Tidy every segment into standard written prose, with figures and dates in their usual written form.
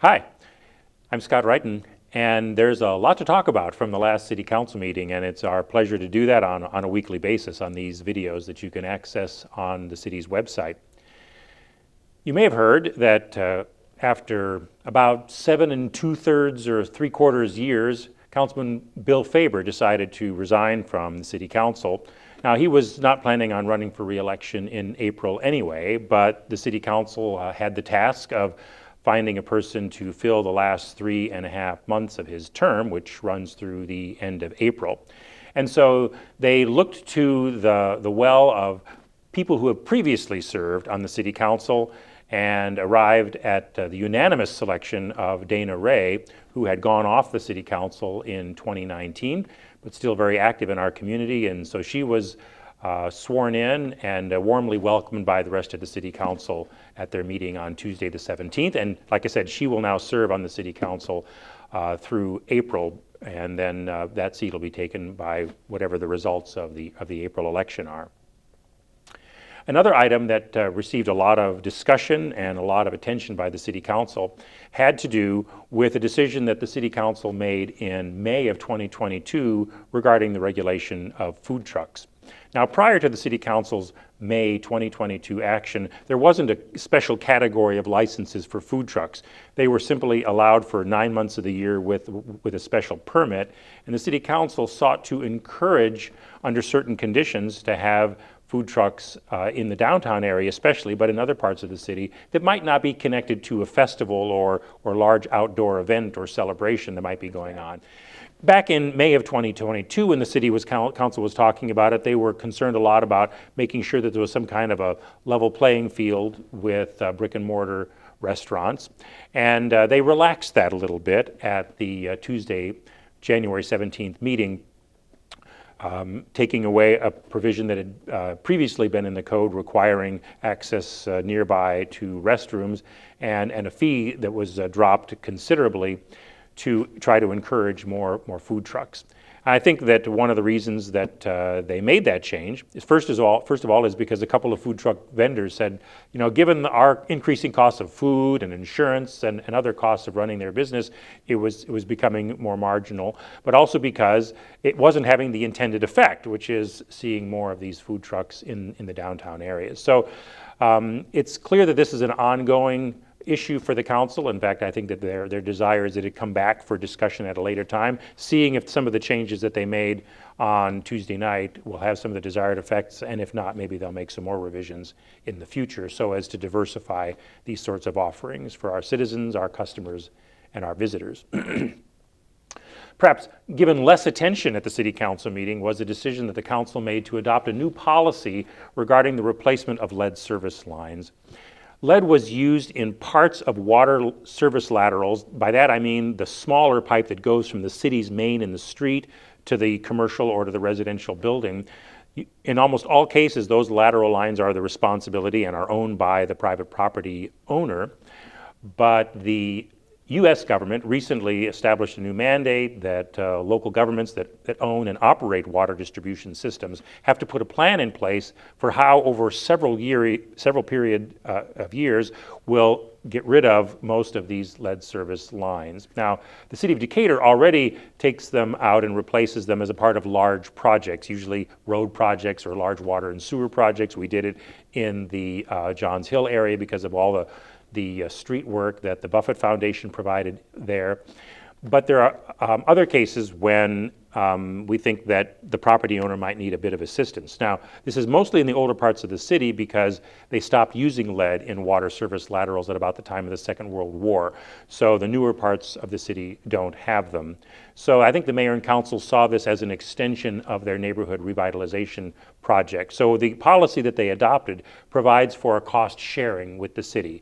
Hi, I'm Scott Wrighton, and there's a lot to talk about from the last City Council meeting, and it's our pleasure to do that on a weekly basis on these videos that you can access on the city's website. You may have heard that after about 7 2/3 or 3/4 years, Councilman Bill Faber decided to resign from the City Council. Now, he was not planning on running for re-election in April anyway, but the City Council had the task of finding a person to fill the last 3.5 months of his term, which runs through the end of April. And so they looked to the well of people who have previously served on the City Council and arrived at the unanimous selection of Dana Ray, who had gone off the City Council in 2019, but still very active in our community. And so she was sworn in and warmly welcomed by the rest of the City Council at their meeting on Tuesday the 17th. And like I said, she will now serve on the City Council through April, and then that seat will be taken by whatever the results of the April election are. Another item that received a lot of discussion and a lot of attention by the City Council had to do with a decision that the City Council made in May of 2022 regarding the regulation of food trucks. Now, prior to the City Council's May 2022 action, there wasn't a special category of licenses for food trucks. They were simply allowed for 9 months of the year with a special permit, and the City Council sought to encourage, under certain conditions, to have food trucks in the downtown area especially, but in other parts of the city that might not be connected to a festival or large outdoor event or celebration that might be going on. Back in May of 2022, when the City Council was talking about it, they were concerned a lot about making sure that there was some kind of a level playing field with brick and mortar restaurants. And they relaxed that a little bit at the Tuesday, January 17th meeting, taking away a provision that had previously been in the code requiring access nearby to restrooms, and a fee that was dropped considerably to try to encourage more food trucks. I think that one of the reasons that they made that change is first of all is because a couple of food truck vendors said, you know, given our increasing costs of food and insurance and other costs of running their business, it was becoming more marginal, but also because it wasn't having the intended effect, which is seeing more of these food trucks in the downtown areas. So it's clear that this is an ongoing issue for the council. In fact, I think that their desire is that it come back for discussion at a later time, seeing if some of the changes that they made on Tuesday night will have some of the desired effects, and if not, maybe they'll make some more revisions in the future so as to diversify these sorts of offerings for our citizens, our customers, and our visitors. Perhaps given less attention at the City Council meeting was a decision that the council made to adopt a new policy regarding the replacement of lead service lines. Lead was used in parts of water service laterals. By that I mean the smaller pipe that goes from the city's main in the street to the commercial or to the residential building. In almost all cases, those lateral lines are the responsibility and are owned by the private property owner. But the U.S. government recently established a new mandate that local governments that own and operate water distribution systems have to put a plan in place for how over several period of years will get rid of most of these lead service lines. Now, the City of Decatur already takes them out and replaces them as a part of large projects, usually road projects or large water and sewer projects. We did it in the Johns Hill area because of all the street work that the Buffett Foundation provided there. But there are other cases when we think that the property owner might need a bit of assistance. Now, this is mostly in the older parts of the city because they stopped using lead in water service laterals at about the time of the Second World War. So the newer parts of the city don't have them. So I think the mayor and council saw this as an extension of their neighborhood revitalization project. So the policy that they adopted provides for a cost sharing with the city.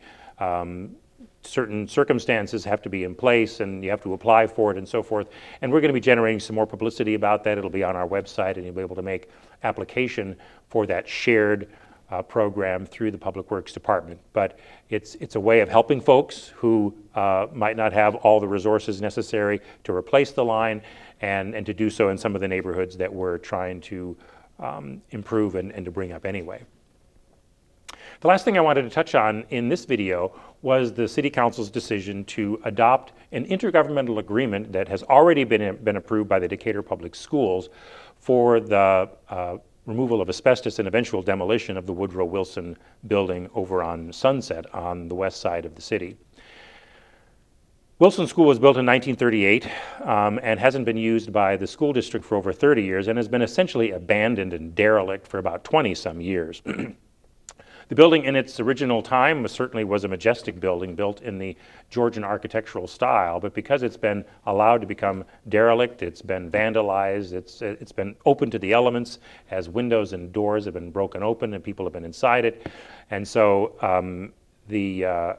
Certain circumstances have to be in place and you have to apply for it and so forth. And we're going to be generating some more publicity about that. It'll be on our website and you'll be able to make application for that shared program through the Public Works Department. But it's a way of helping folks who might not have all the resources necessary to replace the line and to do so in some of the neighborhoods that we're trying to improve and to bring up anyway. The last thing I wanted to touch on in this video was the City Council's decision to adopt an intergovernmental agreement that has already been approved by the Decatur Public Schools for the removal of asbestos and eventual demolition of the Woodrow Wilson building over on Sunset on the west side of the city. Wilson School was built in 1938 and hasn't been used by the school district for over 30 years and has been essentially abandoned and derelict for about 20-some years. The building in its original time certainly was a majestic building built in the Georgian architectural style, but because it's been allowed to become derelict, it's been vandalized, it's been open to the elements as windows and doors have been broken open and people have been inside it. And so the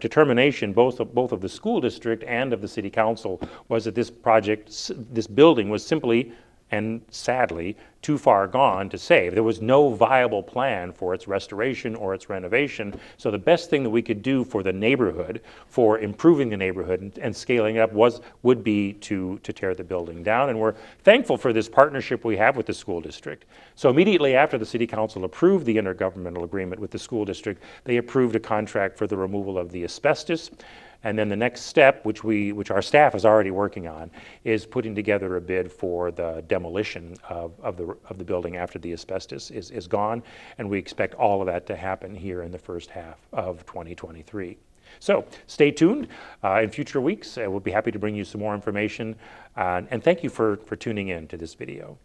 determination both of the school district and of the city council was that this building was simply and sadly too far gone to save. There was no viable plan for its restoration or its renovation, so the best thing that we could do for the neighborhood, for improving the neighborhood and scaling up would be to tear the building down, and we're thankful for this partnership we have with the school district. So immediately after the city council approved the intergovernmental agreement with the school district, they approved a contract for the removal of the asbestos. And then the next step, which our staff is already working on, is putting together a bid for the demolition of the building after the asbestos is gone, and we expect all of that to happen here in the first half of 2023. So stay tuned. In future weeks, we'll be happy to bring you some more information, and thank you for tuning in to this video.